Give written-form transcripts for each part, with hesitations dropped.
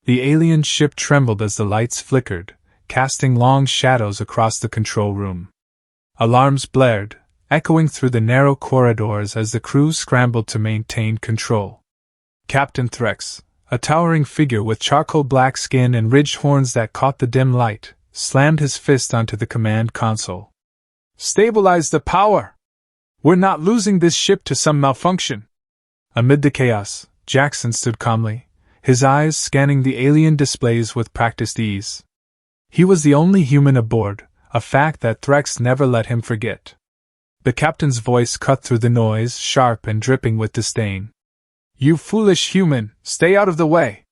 The alien ship trembled as the lights flickered, casting long shadows across the control room. Alarms blared, echoing through the narrow corridors as the crew scrambled to maintain control. Captain Threx, a towering figure with charcoal black skin and ridged horns that caught the dim light, slammed his fist onto the command console. "Stabilize the power! We're not losing this ship to some malfunction!" Amid the chaos, Jackson stood calmly, his eyes scanning the alien displays with practiced ease. He was the only human aboard, a fact that Threx never let him forget. The captain's voice cut through the noise, sharp and dripping with disdain. "You foolish human, stay out of the way!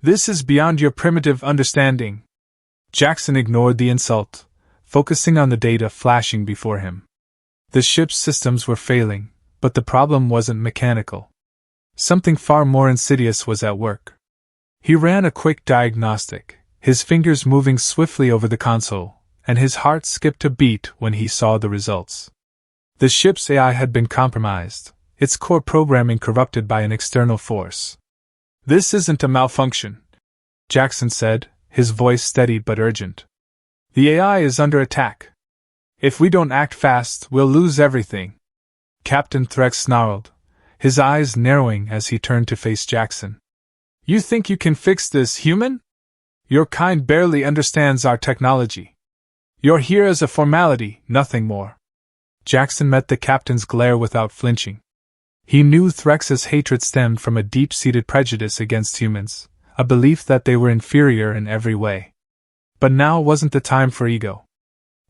This is beyond your primitive understanding." Jackson ignored the insult, focusing on the data flashing before him. The ship's systems were failing, but the problem wasn't mechanical. Something far more insidious was at work. He ran a quick diagnostic, his fingers moving swiftly over the console, and his heart skipped a beat when he saw the results. The ship's AI had been compromised, its core programming corrupted by an external force. "This isn't a malfunction," Jackson said, his voice steady but urgent. "The AI is under attack. If we don't act fast, we'll lose everything." Captain Threx snarled, his eyes narrowing as he turned to face Jackson. "You think you can fix this, human? Your kind barely understands our technology. You're here as a formality, nothing more." Jackson met the captain's glare without flinching. He knew Threx's hatred stemmed from a deep-seated prejudice against humans, a belief that they were inferior in every way. But now wasn't the time for ego.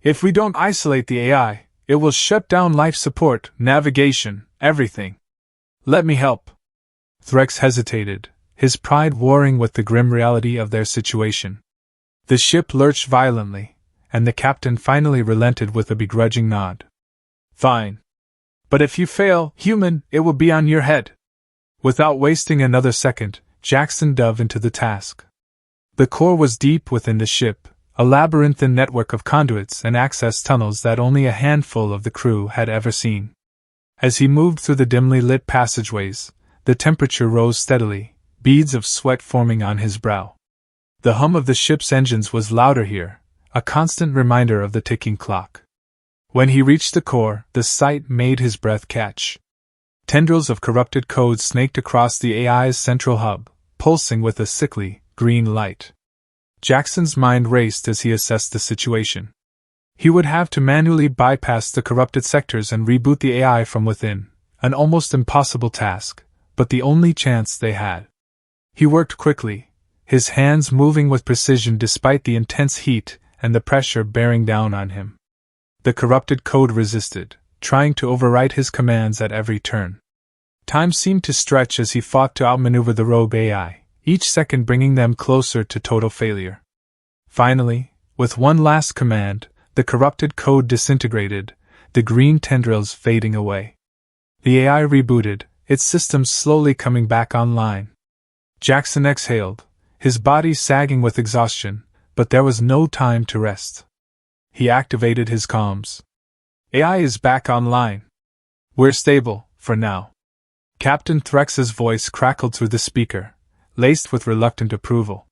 "If we don't isolate the AI, it will shut down life support, navigation, everything. Let me help." Threx hesitated, his pride warring with the grim reality of their situation. The ship lurched violently, and the captain finally relented with a begrudging nod. "Fine. But if you fail, human, it will be on your head." Without wasting another second, Jackson dove into the task. The core was deep within the ship, a labyrinthine network of conduits and access tunnels that only a handful of the crew had ever seen. As he moved through the dimly lit passageways, the temperature rose steadily, beads of sweat forming on his brow. The hum of the ship's engines was louder here, a constant reminder of the ticking clock. When he reached the core, the sight made his breath catch. Tendrils of corrupted code snaked across the AI's central hub, pulsing with a sickly, green light. Jackson's mind raced as he assessed the situation. He would have to manually bypass the corrupted sectors and reboot the AI from within, an almost impossible task, but the only chance they had. He worked quickly, his hands moving with precision despite the intense heat and the pressure bearing down on him. The corrupted code resisted, trying to overwrite his commands at every turn. Time seemed to stretch as he fought to outmaneuver the rogue AI, each second bringing them closer to total failure. Finally, with one last command, the corrupted code disintegrated, the green tendrils fading away. The AI rebooted, its systems slowly coming back online. Jackson exhaled, his body sagging with exhaustion, but there was no time to rest. He activated his comms. "AI is back online. We're stable, for now." Captain Threx's voice crackled through the speaker, laced with reluctant approval.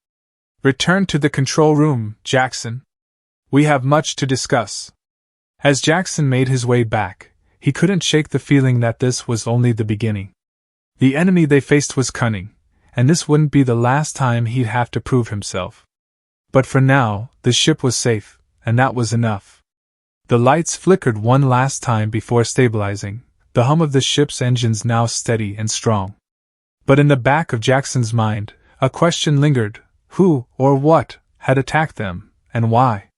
"Return to the control room, Jackson. We have much to discuss." As Jackson made his way back, he couldn't shake the feeling that this was only the beginning. The enemy they faced was cunning, and this wouldn't be the last time he'd have to prove himself. But for now, the ship was safe, and that was enough. The lights flickered one last time before stabilizing, the hum of the ship's engines now steady and strong. But in the back of Jackson's mind, a question lingered: who, or what, had attacked them, and why?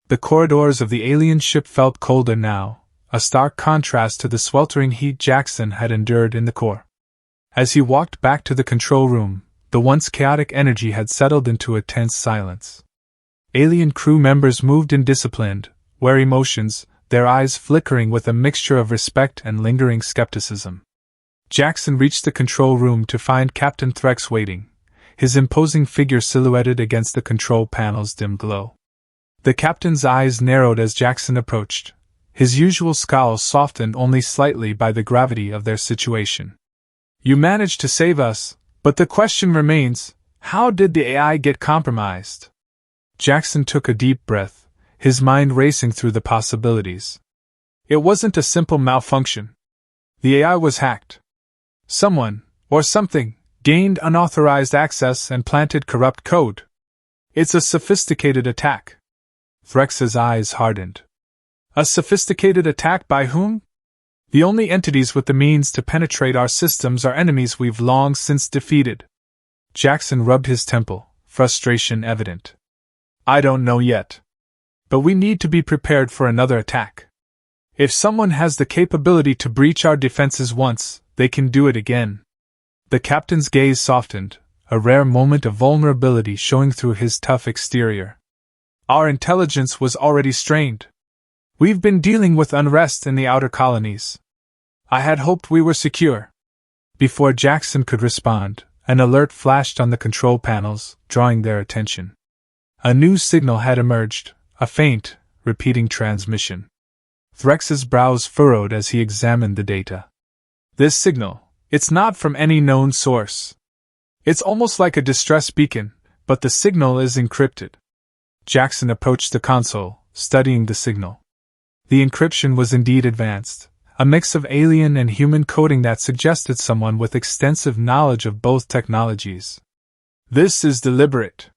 The corridors of the alien ship felt colder now, a stark contrast to the sweltering heat Jackson had endured in the core. As he walked back to the control room, the once chaotic energy had settled into a tense silence. Alien crew members moved in disciplined, wary motions, their eyes flickering with a mixture of respect and lingering skepticism. Jackson reached the control room to find Captain Threx waiting, his imposing figure silhouetted against the control panel's dim glow. The captain's eyes narrowed as Jackson approached, his usual scowl softened only slightly by the gravity of their situation. "You managed to save us, but the question remains, How did the AI get compromised? Jackson took a deep breath, his mind racing through the possibilities. It wasn't a simple malfunction. The AI was hacked. Someone, or something, gained unauthorized access and planted corrupt code. It's a sophisticated attack. Threx's eyes hardened. A sophisticated attack by whom? The only entities with the means to penetrate our systems are enemies we've long since defeated. Jackson rubbed his temple, frustration evident. I don't know yet. But we need to be prepared for another attack. If someone has the capability to breach our defenses once, they can do it again. The captain's gaze softened, a rare moment of vulnerability showing through his tough exterior. Our intelligence was already strained. We've been dealing with unrest in the outer colonies. I had hoped we were secure. Before Jackson could respond, an alert flashed on the control panels, drawing their attention. A new signal had emerged, a faint, repeating transmission. Threx's brows furrowed as he examined the data. This signal, it's not from any known source. It's almost like a distress beacon, but the signal is encrypted. Jackson approached the console, studying the signal. The encryption was indeed advanced, a mix of alien and human coding that suggested someone with extensive knowledge of both technologies. This is deliberate.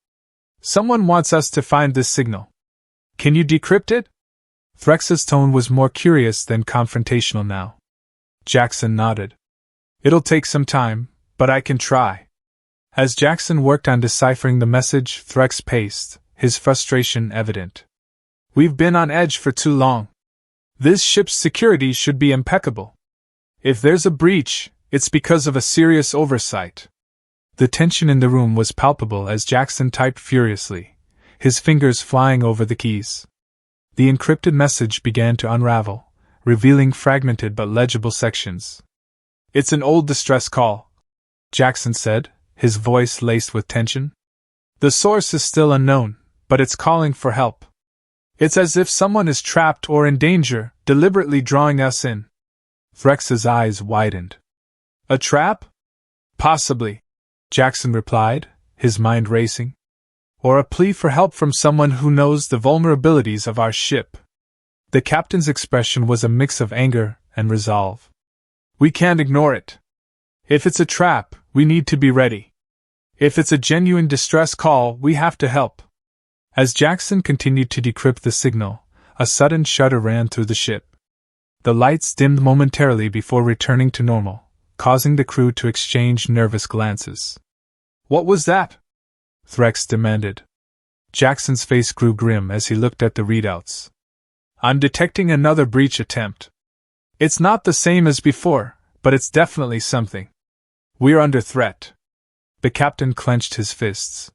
Someone wants us to find this signal. Can you decrypt it? Threx's tone was more curious than confrontational now. Jackson nodded. It'll take some time, but I can try. As Jackson worked on deciphering the message, Threx paced, his frustration evident. We've been on edge for too long. This ship's security should be impeccable. If there's a breach, it's because of a serious oversight. The tension in the room was palpable as Jackson typed furiously, his fingers flying over the keys. The encrypted message began to unravel, revealing fragmented but legible sections. It's an old distress call, Jackson said, his voice laced with tension. The source is still unknown, but it's calling for help. It's as if someone is trapped or in danger, deliberately drawing us in. Threx's eyes widened. A trap? Possibly, Jackson replied, his mind racing. Or a plea for help from someone who knows the vulnerabilities of our ship. The captain's expression was a mix of anger and resolve. We can't ignore it. If it's a trap, we need to be ready. If it's a genuine distress call, we have to help. As Jackson continued to decrypt the signal, a sudden shudder ran through the ship. The lights dimmed momentarily before returning to normal, causing the crew to exchange nervous glances. What was that? Threx demanded. Jackson's face grew grim as he looked at the readouts. I'm detecting another breach attempt. It's not the same as before, but it's definitely something. We're under threat. The captain clenched his fists.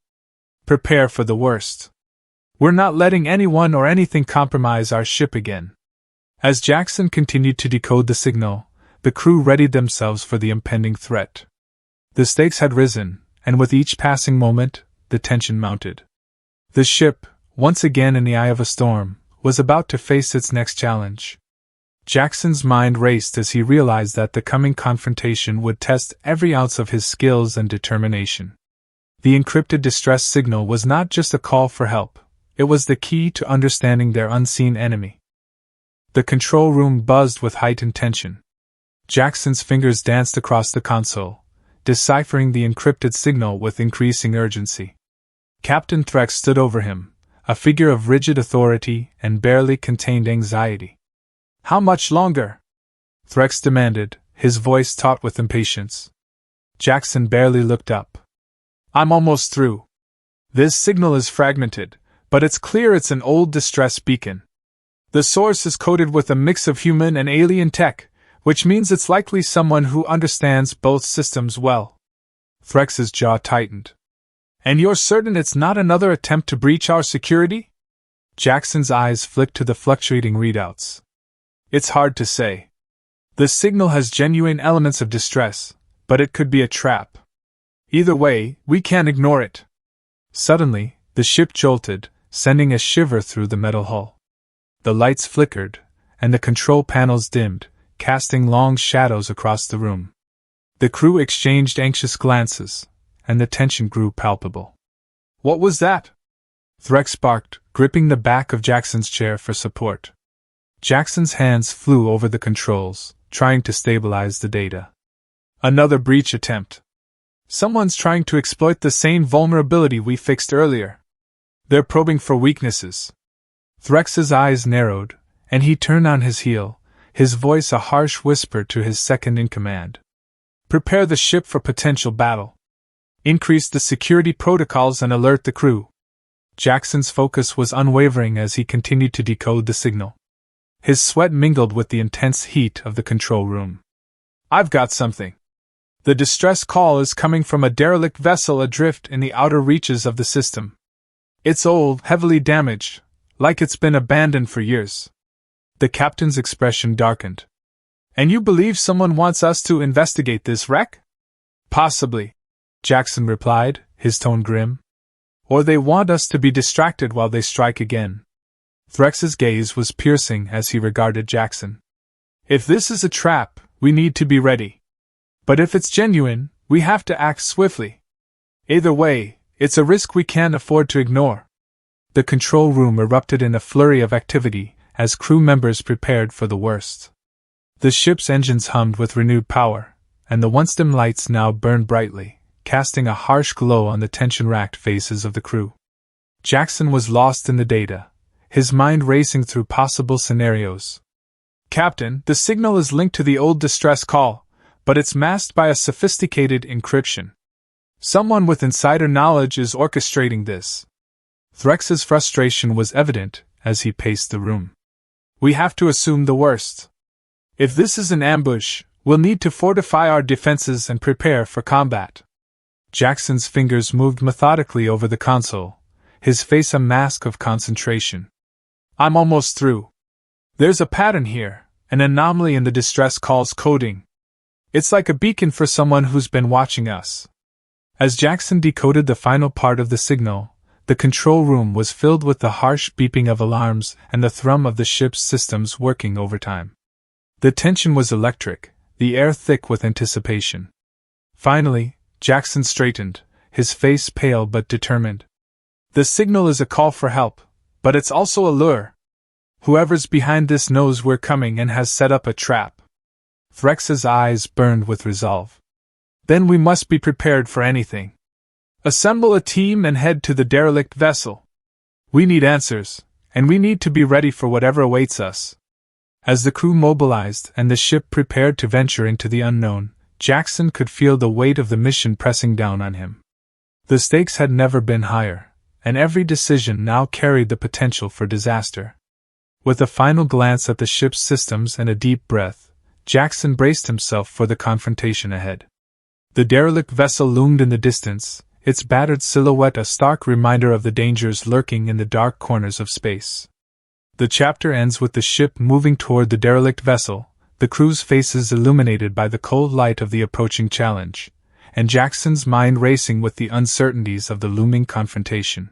Prepare for the worst. We're not letting anyone or anything compromise our ship again. As Jackson continued to decode the signal, the crew readied themselves for the impending threat. The stakes had risen, and with each passing moment, the tension mounted. The ship, once again in the eye of a storm, was about to face its next challenge. Jackson's mind raced as he realized that the coming confrontation would test every ounce of his skills and determination. The encrypted distress signal was not just a call for help, it was the key to understanding their unseen enemy. The control room buzzed with heightened tension. Jackson's fingers danced across the console, deciphering the encrypted signal with increasing urgency. Captain Threx stood over him, a figure of rigid authority and barely contained anxiety. How much longer? Threx demanded, his voice taut with impatience. Jackson barely looked up. I'm almost through. This signal is fragmented, but it's clear it's an old distress beacon. The source is coded with a mix of human and alien tech, which means it's likely someone who understands both systems well. Threx's jaw tightened. And you're certain it's not another attempt to breach our security? Jackson's eyes flicked to the fluctuating readouts. It's hard to say. The signal has genuine elements of distress, but it could be a trap. Either way, we can't ignore it. Suddenly, the ship jolted, sending a shiver through the metal hull. The lights flickered, and the control panels dimmed, casting long shadows across the room. The crew exchanged anxious glances, and the tension grew palpable. "What was that?" Threx barked, gripping the back of Jackson's chair for support. Jackson's hands flew over the controls, trying to stabilize the data. "Another breach attempt. Someone's trying to exploit the same vulnerability we fixed earlier. They're probing for weaknesses." Threx's eyes narrowed, and he turned on his heel, his voice a harsh whisper to his second-in-command. "Prepare the ship for potential battle. Increase the security protocols and alert the crew." Jackson's focus was unwavering as he continued to decode the signal. His sweat mingled with the intense heat of the control room. "I've got something. The distress call is coming from a derelict vessel adrift in the outer reaches of the system. It's old, heavily damaged, like it's been abandoned for years." The captain's expression darkened. "And you believe someone wants us to investigate this wreck?" "Possibly," Jackson replied, his tone grim. "Or they want us to be distracted while they strike again." Threx's gaze was piercing as he regarded Jackson. "If this is a trap, we need to be ready. But if it's genuine, we have to act swiftly. Either way, it's a risk we can't afford to ignore." The control room erupted in a flurry of activity as crew members prepared for the worst. The ship's engines hummed with renewed power, and the once dim lights now burned brightly, casting a harsh glow on the tension-racked faces of the crew. Jackson was lost in the data, his mind racing through possible scenarios. "Captain, the signal is linked to the old distress call, but it's masked by a sophisticated encryption. Someone with insider knowledge is orchestrating this." Threx's frustration was evident as he paced the room. "We have to assume the worst. If this is an ambush, we'll need to fortify our defenses and prepare for combat." Jackson's fingers moved methodically over the console, his face a mask of concentration. "I'm almost through. There's a pattern here, an anomaly in the distress call's coding. It's like a beacon for someone who's been watching us." As Jackson decoded the final part of the signal, the control room was filled with the harsh beeping of alarms and the thrum of the ship's systems working overtime. The tension was electric, the air thick with anticipation. Finally, Jackson straightened, his face pale but determined. "The signal is a call for help, but it's also a lure. Whoever's behind this knows we're coming and has set up a trap." Threx's eyes burned with resolve. "Then we must be prepared for anything. Assemble a team and head to the derelict vessel. We need answers, and we need to be ready for whatever awaits us." As the crew mobilized and the ship prepared to venture into the unknown, Jackson could feel the weight of the mission pressing down on him. The stakes had never been higher, and every decision now carried the potential for disaster. With a final glance at the ship's systems and a deep breath, Jackson braced himself for the confrontation ahead. The derelict vessel loomed in the distance, its battered silhouette a stark reminder of the dangers lurking in the dark corners of space. The chapter ends with the ship moving toward the derelict vessel, the crew's faces illuminated by the cold light of the approaching challenge, and Jackson's mind racing with the uncertainties of the looming confrontation.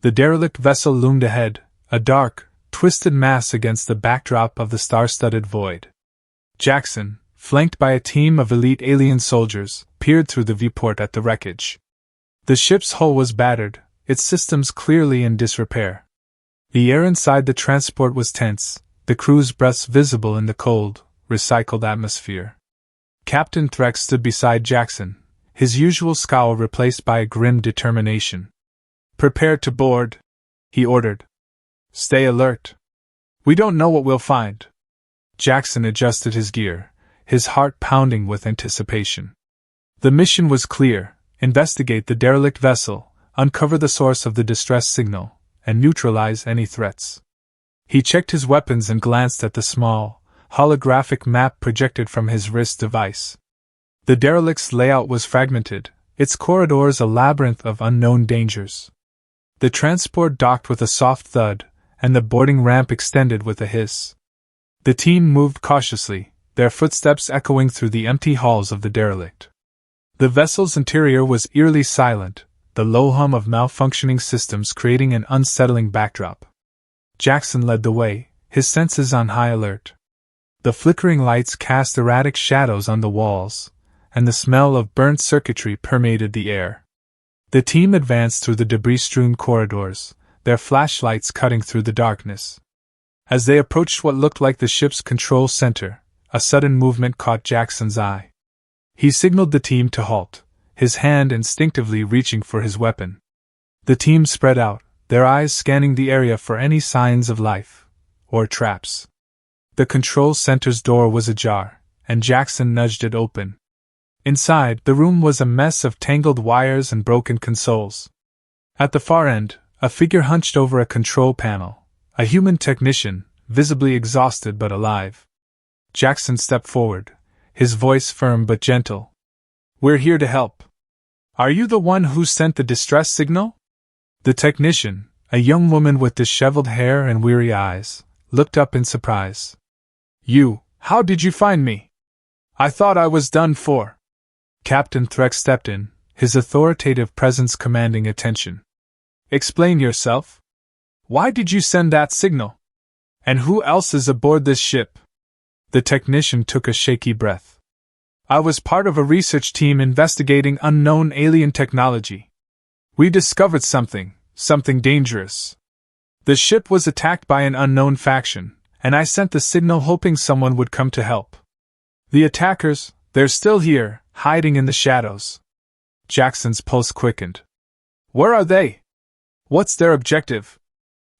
The derelict vessel loomed ahead, a dark, twisted mass against the backdrop of the star-studded void. Jackson, flanked by a team of elite alien soldiers, peered through the viewport at the wreckage. The ship's hull was battered, its systems clearly in disrepair. The air inside the transport was tense, the crew's breaths visible in the cold, recycled atmosphere. Captain Threx stood beside Jackson, his usual scowl replaced by a grim determination. "Prepare to board," he ordered. "Stay alert. We don't know what we'll find." Jackson adjusted his gear, his heart pounding with anticipation. The mission was clear: investigate the derelict vessel, uncover the source of the distress signal, and neutralize any threats. He checked his weapons and glanced at the small, holographic map projected from his wrist device. The derelict's layout was fragmented, its corridors a labyrinth of unknown dangers. The transport docked with a soft thud, and the boarding ramp extended with a hiss. The team moved cautiously, their footsteps echoing through the empty halls of the derelict. The vessel's interior was eerily silent, the low hum of malfunctioning systems creating an unsettling backdrop. Jackson led the way, his senses on high alert. The flickering lights cast erratic shadows on the walls, and the smell of burnt circuitry permeated the air. The team advanced through the debris-strewn corridors, their flashlights cutting through the darkness. As they approached what looked like the ship's control center, a sudden movement caught Jackson's eye. He signaled the team to halt, his hand instinctively reaching for his weapon. The team spread out, their eyes scanning the area for any signs of life, or traps. The control center's door was ajar, and Jackson nudged it open. Inside, the room was a mess of tangled wires and broken consoles. At the far end, a figure hunched over a control panel, a human technician, visibly exhausted but alive. Jackson stepped forward, his voice firm but gentle. "We're here to help. Are you the one who sent the distress signal?" The technician, a young woman with disheveled hair and weary eyes, looked up in surprise. How did you find me? I thought I was done for." Captain Threx stepped in, his authoritative presence commanding attention. "Explain yourself. Why did you send that signal? And who else is aboard this ship?" The technician took a shaky breath. "I was part of a research team investigating unknown alien technology. We discovered something dangerous. The ship was attacked by an unknown faction, and I sent the signal hoping someone would come to help. The attackers, they're still here, hiding in the shadows." Jackson's pulse quickened. "Where are they? What's their objective?"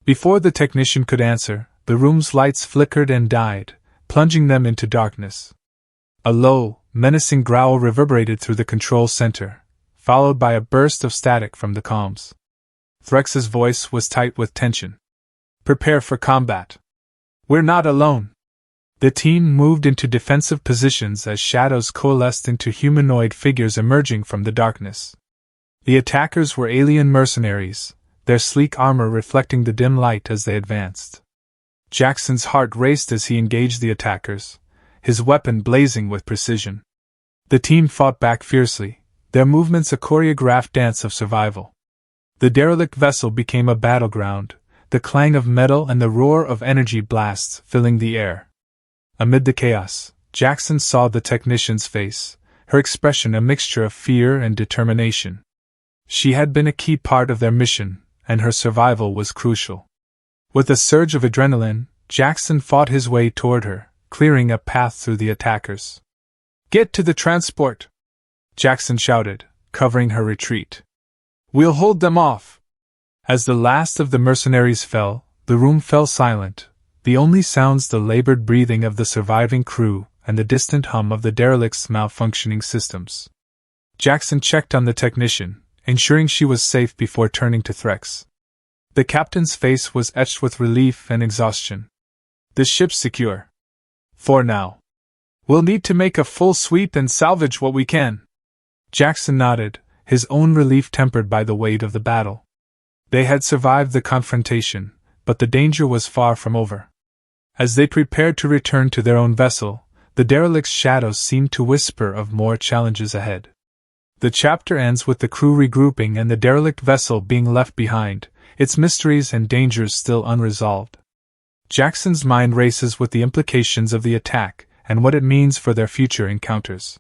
Before the technician could answer, the room's lights flickered and died, plunging them into darkness. A low, menacing growl reverberated through the control center, followed by a burst of static from the comms. Threx's voice was tight with tension. "Prepare for combat. We're not alone." The team moved into defensive positions as shadows coalesced into humanoid figures emerging from the darkness. The attackers were alien mercenaries, their sleek armor reflecting the dim light as they advanced. Jackson's heart raced as he engaged the attackers, his weapon blazing with precision. The team fought back fiercely, their movements a choreographed dance of survival. The derelict vessel became a battleground, the clang of metal and the roar of energy blasts filling the air. Amid the chaos, Jackson saw the technician's face, her expression a mixture of fear and determination. She had been a key part of their mission, and her survival was crucial. With a surge of adrenaline, Jackson fought his way toward her, clearing a path through the attackers. "Get to the transport!" Jackson shouted, covering her retreat. "We'll hold them off!" As the last of the mercenaries fell, the room fell silent, the only sounds the labored breathing of the surviving crew and the distant hum of the derelict's malfunctioning systems. Jackson checked on the technician, ensuring she was safe before turning to Threx. The captain's face was etched with relief and exhaustion. "The ship's secure. For now. We'll need to make a full sweep and salvage what we can." Jackson nodded, his own relief tempered by the weight of the battle. They had survived the confrontation, but the danger was far from over. As they prepared to return to their own vessel, the derelict's shadows seemed to whisper of more challenges ahead. The chapter ends with the crew regrouping and the derelict vessel being left behind, its mysteries and dangers still unresolved. Jackson's mind races with the implications of the attack and what it means for their future encounters.